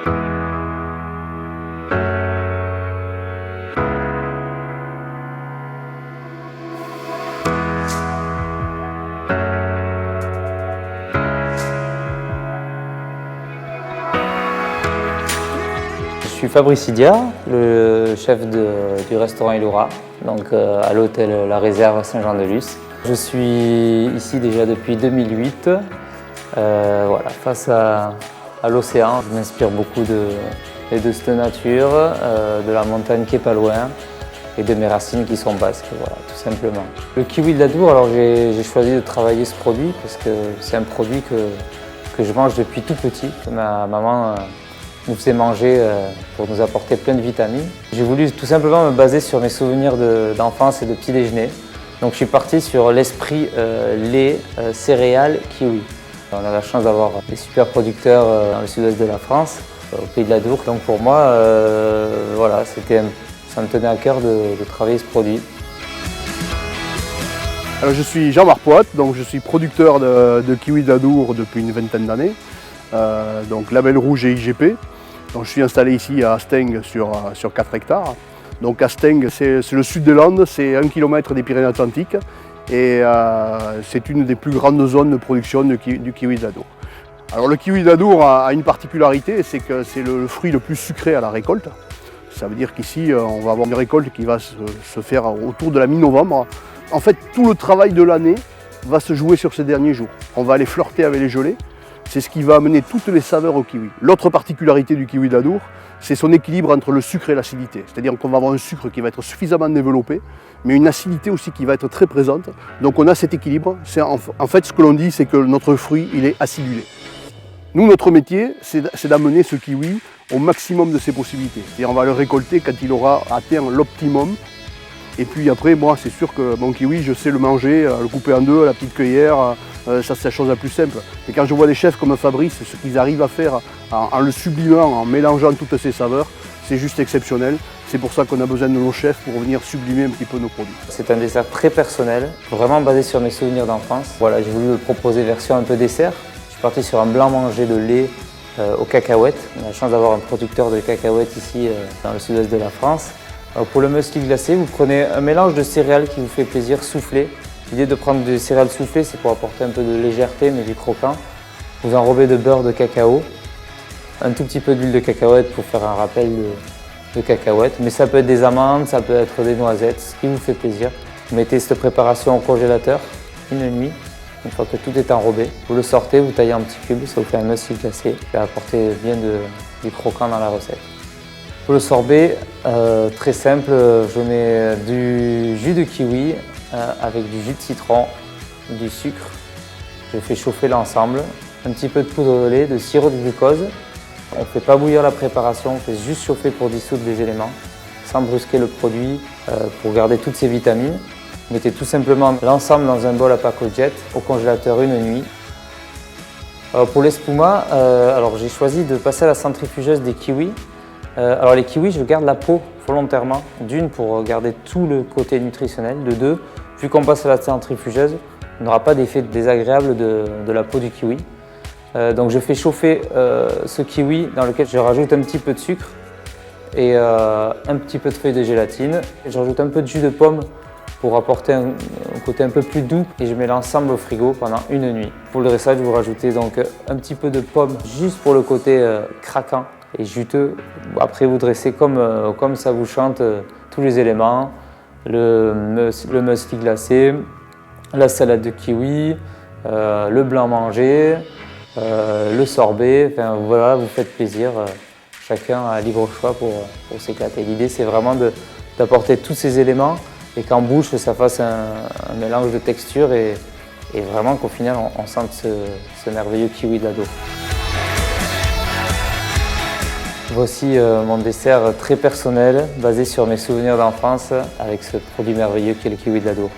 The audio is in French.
Je suis Fabrice Idia, le chef du restaurant Ilura, donc à l'hôtel La Réserve à Saint-Jean-de-Luz. Je suis ici déjà depuis 2008, voilà, face à l'océan. Je m'inspire beaucoup de cette nature, de la montagne qui n'est pas loin et de mes racines qui sont basques, voilà, tout simplement. Le kiwi de l'Adour, alors j'ai choisi de travailler ce produit parce que c'est un produit que je mange depuis tout petit, que ma maman nous faisait manger pour nous apporter plein de vitamines. J'ai voulu tout simplement me baser sur mes souvenirs d'enfance et de petit déjeuner. Donc je suis parti sur l'esprit lait, céréales, kiwi. On a la chance d'avoir des super producteurs dans le sud-ouest de la France, au pays de l'Adour. Donc pour moi, voilà, ça me tenait à cœur de travailler ce produit. Alors, je suis Jean-Marc Poit, donc je suis producteur de kiwi de l'Adour depuis une vingtaine d'années. Donc label rouge et IGP. Donc, je suis installé ici à Asteng sur 4 hectares. Donc Asteng, c'est le sud des Landes, c'est 1 km des Pyrénées-Atlantiques et c'est une des plus grandes zones de production du kiwi de l'Adour. Alors le kiwi de l'Adour a une particularité, c'est que c'est le fruit le plus sucré à la récolte. Ça veut dire qu'ici, on va avoir une récolte qui va se faire autour de la mi-novembre. En fait, tout le travail de l'année va se jouer sur ces derniers jours. On va aller flirter avec les gelées. C'est ce qui va amener toutes les saveurs au kiwi. L'autre particularité du kiwi de l'Adour, c'est son équilibre entre le sucre et l'acidité. C'est-à-dire qu'on va avoir un sucre qui va être suffisamment développé, mais une acidité aussi qui va être très présente. Donc on a cet équilibre. En fait, ce que l'on dit, c'est que notre fruit, il est acidulé. Nous, notre métier, c'est d'amener ce kiwi au maximum de ses possibilités. C'est-à-dire on va le récolter quand il aura atteint l'optimum. Et puis après, moi, c'est sûr que mon kiwi, je sais le manger, le couper en deux à la petite cuillère. Ça, c'est la chose la plus simple. Et quand je vois des chefs comme Fabrice, ce qu'ils arrivent à faire en le sublimant, en mélangeant toutes ces saveurs, c'est juste exceptionnel. C'est pour ça qu'on a besoin de nos chefs pour venir sublimer un petit peu nos produits. C'est un dessert très personnel, vraiment basé sur mes souvenirs d'enfance. Voilà, j'ai voulu le proposer version un peu dessert. Je suis parti sur un blanc mangé de lait aux cacahuètes. On a la chance d'avoir un producteur de cacahuètes ici dans le sud-est de la France. Pour le muesli glacé, vous prenez un mélange de céréales qui vous fait plaisir, soufflé. L'idée de prendre des céréales soufflées, c'est pour apporter un peu de légèreté, mais du croquant. Vous enrobez de beurre de cacao, un tout petit peu d'huile de cacahuète pour faire un rappel de cacahuètes. Mais ça peut être des amandes, ça peut être des noisettes, ce qui vous fait plaisir. Vous mettez cette préparation au congélateur une nuit. Une fois que tout est enrobé, vous le sortez, vous taillez en petits cubes, ça vous fait un muesli glacé qui va apporter bien du croquant dans la recette. Pour le sorbet, très simple, je mets du jus de kiwi avec du jus de citron, du sucre. Je fais chauffer l'ensemble, un petit peu de poudre de lait, de sirop de glucose. On ne fait pas bouillir la préparation, on fait juste chauffer pour dissoudre les éléments, sans brusquer le produit, pour garder toutes ses vitamines. Mettez tout simplement l'ensemble dans un bol à pacojet au congélateur une nuit. Pour l'espuma, j'ai choisi de passer à la centrifugeuse des kiwis. Alors les kiwis, je garde la peau volontairement, d'une pour garder tout le côté nutritionnel, de deux, vu qu'on passe à la centrifugeuse, on n'aura pas d'effet désagréable de la peau du kiwi. Donc je fais chauffer ce kiwi dans lequel je rajoute un petit peu de sucre et un petit peu de feuilles de gélatine. Je rajoute un peu de jus de pomme pour apporter un côté un peu plus doux et je mets l'ensemble au frigo pendant une nuit. Pour le dressage, vous rajoutez donc un petit peu de pomme juste pour le côté craquant et juteux. Après, vous dressez comme ça vous chante tous les éléments, le muesli glacé, la salade de kiwi, le blanc mangé, le sorbet. Enfin, voilà, vous faites plaisir. Chacun a libre choix pour s'éclater. L'idée, c'est vraiment d'apporter tous ces éléments et qu'en bouche, ça fasse un mélange de textures et vraiment qu'au final, on sente ce merveilleux kiwi de l'Adour. Voici mon dessert très personnel, basé sur mes souvenirs d'enfance avec ce produit merveilleux qu'est le kiwi de l'Adour.